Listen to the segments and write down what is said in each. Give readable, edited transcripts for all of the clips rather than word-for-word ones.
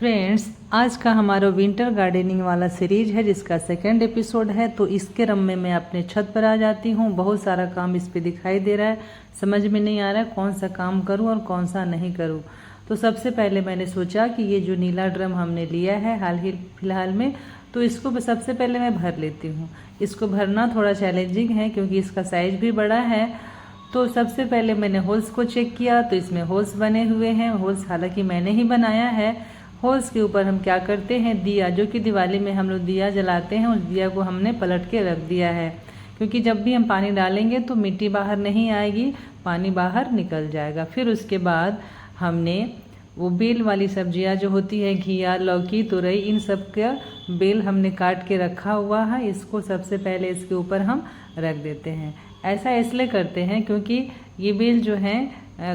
Friends, आज का हमारा विंटर गार्डनिंग वाला सीरीज है जिसका सेकंड एपिसोड है। तो इसके क्रम में मैं अपने छत पर आ जाती हूँ। बहुत सारा काम इस पे दिखाई दे रहा है, समझ में नहीं आ रहा है कौन सा काम करूँ और कौन सा नहीं करूँ। तो सबसे पहले मैंने सोचा कि ये जो नीला ड्रम हमने लिया है हाल ही फिलहाल में, तो इसको सबसे पहले मैं भर लेती हूँ। इसको भरना थोड़ा चैलेंजिंग है क्योंकि इसका साइज भी बड़ा है। तो सबसे पहले मैंने होल्स को चेक किया तो इसमें होल्स बने हुए हैं। होल्स हालांकि मैंने ही बनाया है। होल्स के ऊपर हम क्या करते हैं, दिया, जो कि दिवाली में हम लोग दिया जलाते हैं, उस दिया को हमने पलट के रख दिया है क्योंकि जब भी हम पानी डालेंगे तो मिट्टी बाहर नहीं आएगी, पानी बाहर निकल जाएगा। फिर उसके बाद हमने वो बेल वाली सब्जियां जो होती है, घिया, लौकी, तुरई, इन सब का बेल हमने काट के रखा हुआ है। इसको सबसे पहले इसके ऊपर हम रख देते हैं। ऐसा इसलिए करते हैं क्योंकि ये बेल जो है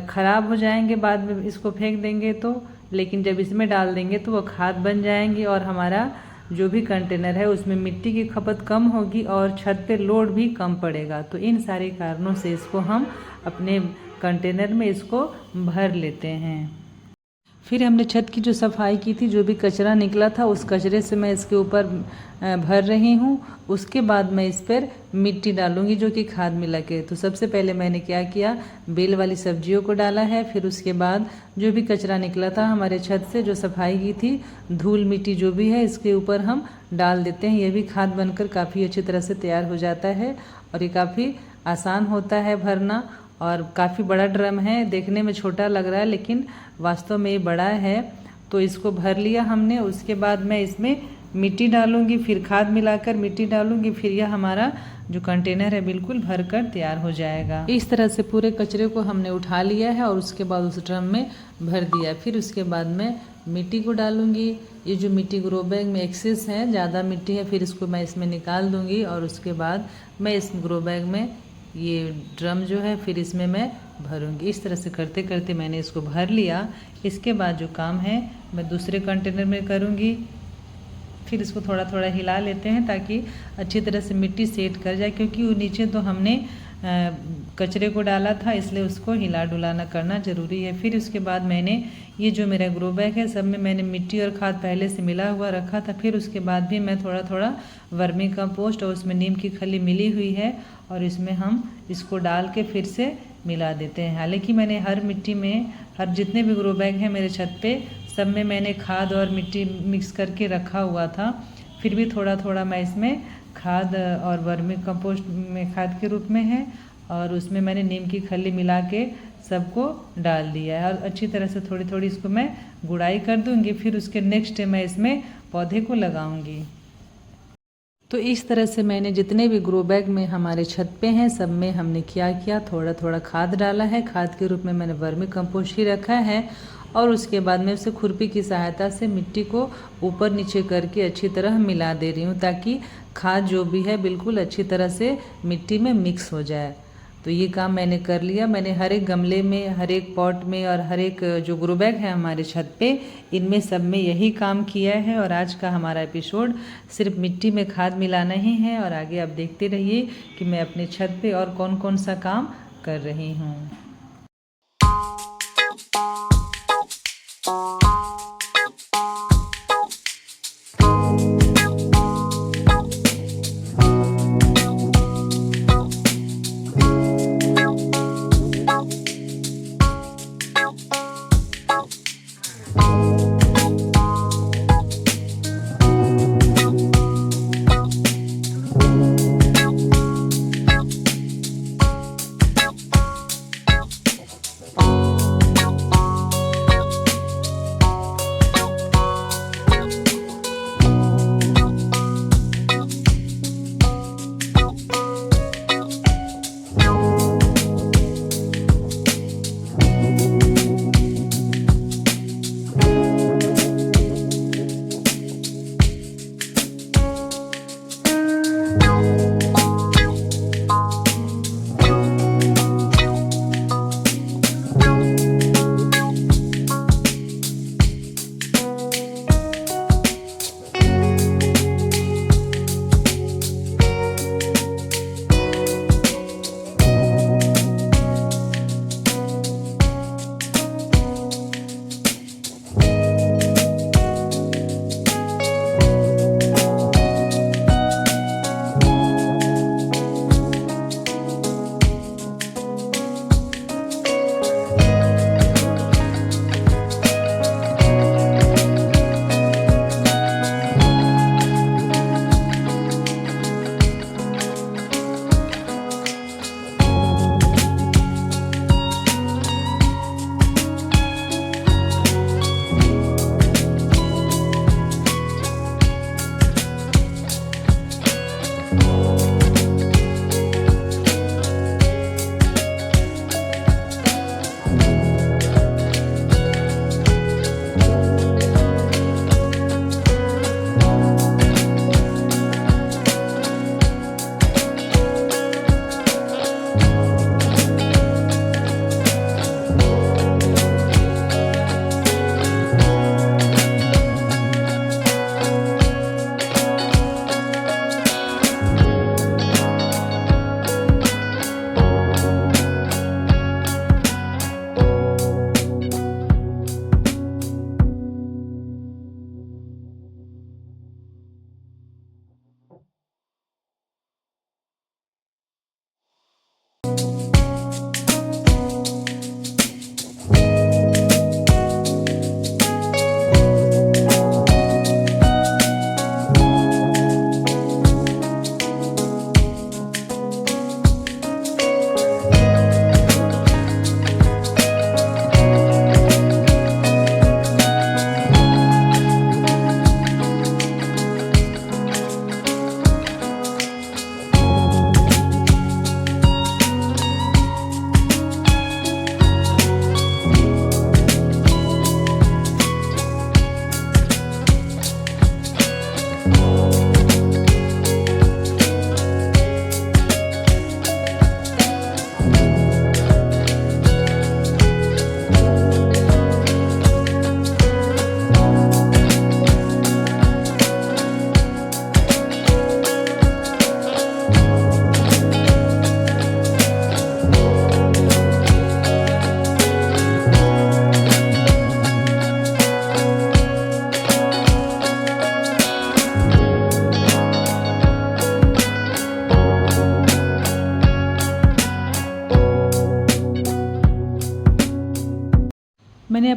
ख़राब हो जाएंगे बाद में इसको फेंक देंगे तो, लेकिन जब इसमें डाल देंगे तो वो खाद बन जाएंगे और हमारा जो भी कंटेनर है उसमें मिट्टी की खपत कम होगी और छत पे लोड भी कम पड़ेगा। तो इन सारे कारणों से इसको हम अपने कंटेनर में इसको भर लेते हैं। फिर हमने छत की जो सफाई की थी, जो भी कचरा निकला था उस कचरे से मैं इसके ऊपर भर रही हूँ। उसके बाद मैं इस पर मिट्टी डालूंगी जो कि खाद मिला के। तो सबसे पहले मैंने क्या किया, बेल वाली सब्जियों को डाला है। फिर उसके बाद जो भी कचरा निकला था हमारे छत से, जो सफाई की थी, धूल मिट्टी जो भी है, इसके ऊपर हम डाल देते हैं। ये भी खाद बनकर काफ़ी अच्छी तरह से तैयार हो जाता है और ये काफ़ी आसान होता है भरना। और काफ़ी बड़ा ड्रम है, देखने में छोटा लग रहा है लेकिन वास्तव में ये बड़ा है। तो इसको भर लिया हमने। उसके बाद मैं इसमें मिट्टी डालूंगी, फिर खाद मिलाकर मिट्टी डालूंगी, फिर यह हमारा जो कंटेनर है बिल्कुल भरकर तैयार हो जाएगा। इस तरह से पूरे कचरे को हमने उठा लिया है और उसके बाद उस ड्रम में भर दिया। फिर उसके बाद मैं मिट्टी को डालूंगी। ये जो मिट्टी ग्रो बैग में एक्सेस है, ज़्यादा मिट्टी है, फिर इसको मैं इसमें निकाल दूंगी और उसके बाद मैं इस ग्रो बैग में ये ड्रम जो है फिर इसमें मैं भरूंगी। इस तरह से करते करते मैंने इसको भर लिया। इसके बाद जो काम है मैं दूसरे कंटेनर में करूंगी। फिर इसको थोड़ा थोड़ा हिला लेते हैं ताकि अच्छी तरह से मिट्टी सेट कर जाए, क्योंकि वो नीचे तो हमने कचरे को डाला था, इसलिए उसको हिला डुलाना करना ज़रूरी है। फिर उसके बाद मैंने ये जो मेरा ग्रो बैग है सब में मैंने मिट्टी और खाद पहले से मिला हुआ रखा था। फिर उसके बाद भी मैं थोड़ा थोड़ा वर्मी कंपोस्ट और उसमें नीम की खली मिली हुई है और इसमें हम इसको डाल के फिर से मिला देते हैं। हालांकि मैंने हर मिट्टी में, हर जितने भी ग्रो बैग हैं मेरे छत पे, सब में मैंने खाद और मिट्टी मिक्स करके रखा हुआ था। फिर भी थोड़ा थोड़ा मैं इसमें खाद और वर्मी कंपोस्ट में खाद के रूप में है और उसमें मैंने नीम की खली मिला के सबको डाल दिया है। और अच्छी तरह से थोड़ी थोड़ी इसको मैं गुड़ाई कर दूंगी। फिर उसके नेक्स्ट डे मैं इसमें पौधे को लगाऊंगी। तो इस तरह से मैंने जितने भी ग्रो बैग में हमारे छत पे हैं सब में हमने क्या किया, थोड़ा थोड़ा खाद डाला है। खाद के रूप में मैंने वर्मी कंपोस्ट ही रखा है और उसके बाद मैं उसे खुरपी की सहायता से मिट्टी को ऊपर नीचे करके अच्छी तरह मिला दे रही हूँ ताकि खाद जो भी है बिल्कुल अच्छी तरह से मिट्टी में मिक्स हो जाए। तो ये काम मैंने कर लिया। मैंने हर एक गमले में, हर एक पॉट में और हर एक जो ग्रो बैग है हमारे छत पे, इनमें सब में यही काम किया है। और आज का हमारा एपिसोड सिर्फ मिट्टी में खाद मिलाना ही है और आगे आप देखते रहिए कि मैं अपने छत पे और कौन कौन सा काम कर रही हूँ।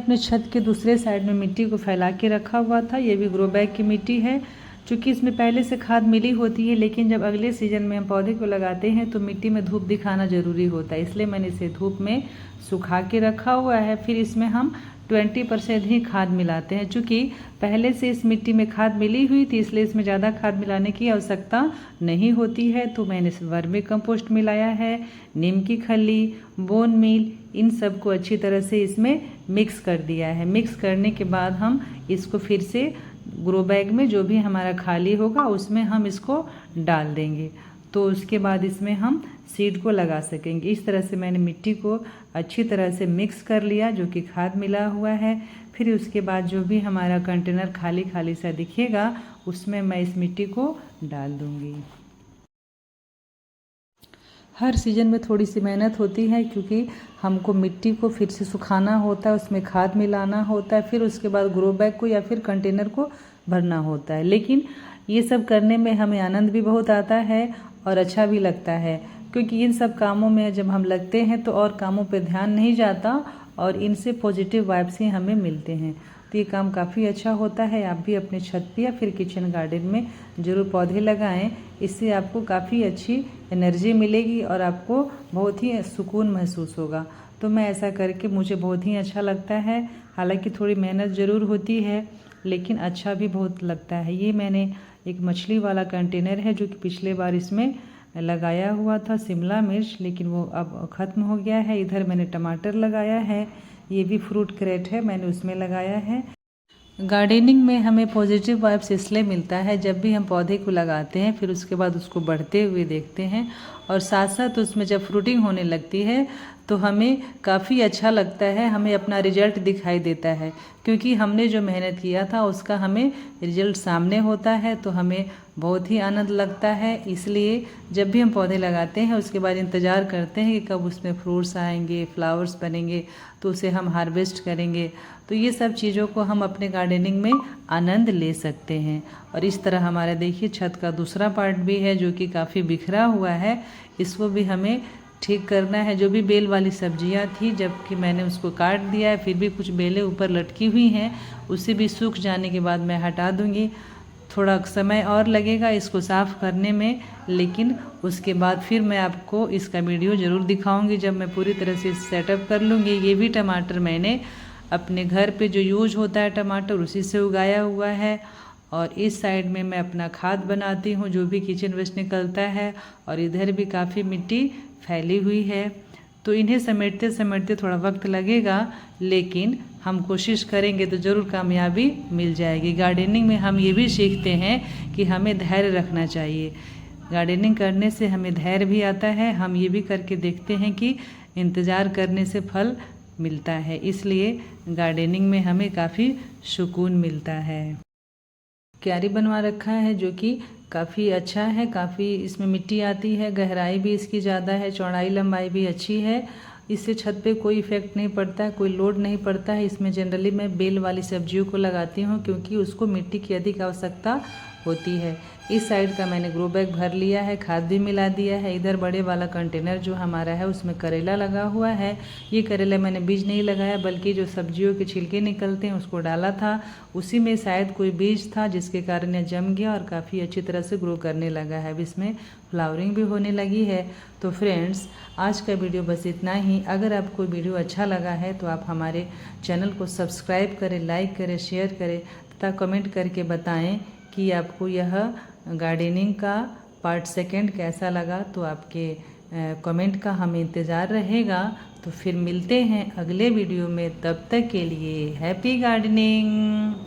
अपने छत के दूसरे साइड में मिट्टी को फैला के रखा हुआ था। ये भी ग्रो बैग की मिट्टी है। चूँकि इसमें पहले से खाद मिली होती है, लेकिन जब अगले सीजन में हम पौधे को लगाते हैं तो मिट्टी में धूप दिखाना ज़रूरी होता है, इसलिए मैंने इसे धूप में सुखा के रखा हुआ है। फिर इसमें हम 20% ही खाद मिलाते हैं। चूँकि पहले से इस मिट्टी में खाद मिली हुई थी, इसलिए इसमें ज़्यादा खाद मिलाने की आवश्यकता नहीं होती है। तो मैंने वर्मी कंपोस्ट मिलाया है, नीम की खली, बोन मील, इन सब को अच्छी तरह से इसमें मिक्स कर दिया है। मिक्स करने के बाद हम इसको फिर से ग्रो बैग में जो भी हमारा खाली होगा उसमें हम इसको डाल देंगे, तो उसके बाद इसमें हम सीड को लगा सकेंगे। इस तरह से मैंने मिट्टी को अच्छी तरह से मिक्स कर लिया, जो कि खाद मिला हुआ है। फिर उसके बाद जो भी हमारा कंटेनर खाली खाली सा दिखेगा उसमें मैं इस मिट्टी को डाल दूंगी। हर सीज़न में थोड़ी सी मेहनत होती है, क्योंकि हमको मिट्टी को फिर से सुखाना होता है, उसमें खाद मिलाना होता है, फिर उसके बाद ग्रो बैग को या फिर कंटेनर को भरना होता है। लेकिन ये सब करने में हमें आनंद भी बहुत आता है और अच्छा भी लगता है, क्योंकि इन सब कामों में जब हम लगते हैं तो और कामों पे ध्यान नहीं जाता और इनसे पॉजिटिव वाइब्स ही हमें मिलते हैं। तो ये काम काफ़ी अच्छा होता है। आप भी अपने छत पे या फिर किचन गार्डन में ज़रूर पौधे लगाएं, इससे आपको काफ़ी अच्छी एनर्जी मिलेगी और आपको बहुत ही सुकून महसूस होगा। तो मैं ऐसा करके मुझे बहुत ही अच्छा लगता है। हालांकि थोड़ी मेहनत ज़रूर होती है, लेकिन अच्छा भी बहुत लगता है। ये मैंने एक मछली वाला कंटेनर है, जो कि पिछले बार इसमें लगाया हुआ था शिमला मिर्च, लेकिन वो अब ख़त्म हो गया है। इधर मैंने टमाटर लगाया है, ये भी फ्रूट क्रेट है, मैंने उसमें लगाया है। गार्डनिंग में हमें पॉजिटिव वाइब्स इसलिए मिलता है, जब भी हम पौधे को लगाते हैं फिर उसके बाद उसको बढ़ते हुए देखते हैं और साथ साथ उसमें जब फ्रूटिंग होने लगती है तो हमें काफ़ी अच्छा लगता है, हमें अपना रिजल्ट दिखाई देता है, क्योंकि हमने जो मेहनत किया था उसका हमें रिजल्ट सामने होता है, तो हमें बहुत ही आनंद लगता है। इसलिए जब भी हम पौधे लगाते हैं उसके बाद इंतज़ार करते हैं कि कब उसमें फ्रूट्स आएंगे, फ्लावर्स बनेंगे, तो उसे हम हार्वेस्ट करेंगे। तो ये सब चीज़ों को हम अपने गार्डनिंग में आनंद ले सकते हैं। और इस तरह हमारे देखिए छत का दूसरा पार्ट भी है, जो कि काफ़ी बिखरा हुआ है, इसको भी हमें ठीक करना है। जो भी बेल वाली सब्जियां थी, जबकि मैंने उसको काट दिया है, फिर भी कुछ बेलें ऊपर लटकी हुई हैं, उसे भी सूख जाने के बाद मैं हटा दूंगी। थोड़ा समय और लगेगा इसको साफ़ करने में, लेकिन उसके बाद फिर मैं आपको इसका वीडियो ज़रूर दिखाऊंगी जब मैं पूरी तरह से सेटअप कर लूँगी। ये भी टमाटर मैंने अपने घर पे जो यूज होता है टमाटर, उसी से उगाया हुआ है। और इस साइड में मैं अपना खाद बनाती हूँ, जो भी किचन वेस्ट निकलता है, और इधर भी काफ़ी मिट्टी फैली हुई है। तो इन्हें समेटते समेटते थोड़ा वक्त लगेगा, लेकिन हम कोशिश करेंगे तो ज़रूर कामयाबी मिल जाएगी। गार्डनिंग में हम ये भी सीखते हैं कि हमें धैर्य रखना चाहिए। गार्डनिंग करने से हमें धैर्य भी आता है। हम ये भी करके देखते हैं कि इंतज़ार करने से फल मिलता है, इसलिए गार्डनिंग में हमें काफ़ी सुकून मिलता है। क्यारी बनवा रखा है, जो कि काफ़ी अच्छा है। काफ़ी इसमें मिट्टी आती है, गहराई भी इसकी ज़्यादा है, चौड़ाई लंबाई भी अच्छी है। इससे छत पे कोई इफ़ेक्ट नहीं पड़ता है, कोई लोड नहीं पड़ता है। इसमें जनरली मैं बेल वाली सब्जियों को लगाती हूँ, क्योंकि उसको मिट्टी की अधिक आवश्यकता होती है। इस साइड का मैंने ग्रो बैग भर लिया है, खाद भी मिला दिया है। इधर बड़े वाला कंटेनर जो हमारा है उसमें करेला लगा हुआ है। ये करेला मैंने बीज नहीं लगाया, बल्कि जो सब्जियों के छिलके निकलते हैं उसको डाला था। उसी में शायद कोई बीज था, जिसके कारण यह जम गया और काफ़ी अच्छी तरह से ग्रो करने लगा है। अब इसमें फ्लावरिंग भी होने लगी है। तो फ्रेंड्स, आज का वीडियो बस इतना ही। अगर आपको वीडियो अच्छा लगा है तो आप हमारे चैनल को सब्सक्राइब करें, लाइक करें, शेयर करें तथा कमेंट करके बताएं कि आपको यह गार्डनिंग का पार्ट सेकंड कैसा लगा। तो आपके कमेंट का हमें इंतज़ार रहेगा। तो फिर मिलते हैं अगले वीडियो में, तब तक के लिए हैप्पी गार्डनिंग।